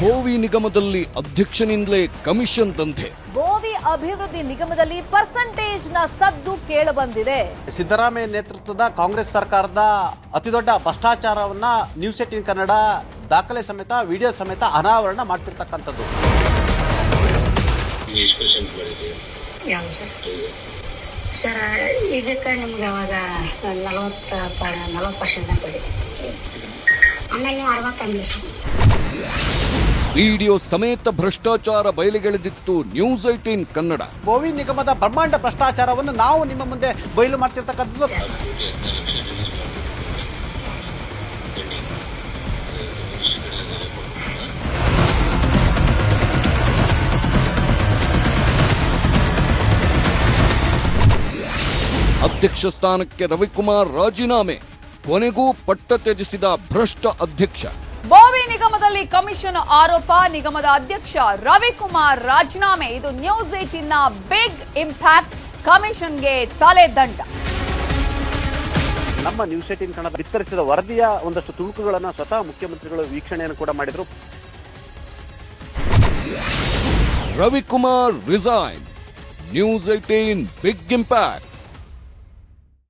ಬೋವಿ ನಿಗಮದಲ್ಲಿ ಅಧ್ಯಕ್ಷನಿಂದಲೇ ಕಮಿಷನ್ ದಂಧೆ. ಬೋವಿ ಅಭಿವೃದ್ಧಿ ನಿಗಮದಲ್ಲಿ ಪರ್ಸೆಂಟೇಜ್ನ ಸದ್ದು ಕೇಳಬಂದಿದೆ. ಸಿದ್ದರಾಮಯ್ಯ ನೇತೃತ್ವದ ಕಾಂಗ್ರೆಸ್ ಸರ್ಕಾರದ ಅತಿದೊಡ್ಡ ಭ್ರಷ್ಟಾಚಾರವನ್ನ ನ್ಯೂಸ್ 18 ಕನ್ನಡ ದಾಖಲೆ ಸಮೇತ ವಿಡಿಯೋ ಸಮೇತ ಅನಾವರಣ ಮಾಡ್ತಿರ್ತಕ್ಕಂಥದ್ದು. ಸರ್ ಇದಕ್ಕೆ ನಿಮ್ಗೆ ಅವಾಗ 40% ಕೊಡಿ, ಆಮೇಲೆ ನೀವು 60 ಸರ್. ವಿಡಿಯೋ ಸಮೇತ ಭ್ರಷ್ಟಾಚಾರ ಬಯಲಿಗೆಳೆದಿತ್ತು ನ್ಯೂಸ್ 18 ಕನ್ನಡ. ಬೋವಿ ನಿಗಮದ ಬ್ರಹ್ಮಾಂಡ ಭ್ರಷ್ಟಾಚಾರವನ್ನು ನಾವು ನಿಮ್ಮ ಮುಂದೆ ಬಯಲು ಮಾಡ್ತಿರ್ತಕ್ಕಂಥದ್ದು. ಅಧ್ಯಕ್ಷ ಸ್ಥಾನಕ್ಕೆ ರವಿಕುಮಾರ್ ರಾಜೀನಾಮೆ, ಕೊನೆಗೂ ಪಟ್ಟ ತ್ಯಜಿಸಿದ ಭ್ರಷ್ಟ ಅಧ್ಯಕ್ಷ. ಬೋವಿ ನಿಗಮದಲ್ಲಿ ಕಮಿಷನ್ ಆರೋಪ, ನಿಗಮದ ಅಧ್ಯಕ್ಷ ರವಿಕುಮಾರ್ ರಾಜೀನಾಮೆ. ಇದು ನ್ಯೂಸ್ 18ನ ಬಿಗ್ ಇಂಪ್ಯಾಕ್ಟ್. ಕಮಿಷನ್ಗೆ ತಲೆದಂಡ. ನಮ್ಮ ನ್ಯೂಸ್ 18 ಕನ್ನಡ ಬಿತ್ತರಿಸಿದ ವರದಿಯ ಒಂದಷ್ಟು ತುಣುಕುಗಳನ್ನು ಸ್ವತಃ ಮುಖ್ಯಮಂತ್ರಿಗಳು ವೀಕ್ಷಣೆಯನ್ನು ಕೂಡ ಮಾಡಿದ್ರು. Ravikumar resign, news 18 big impact.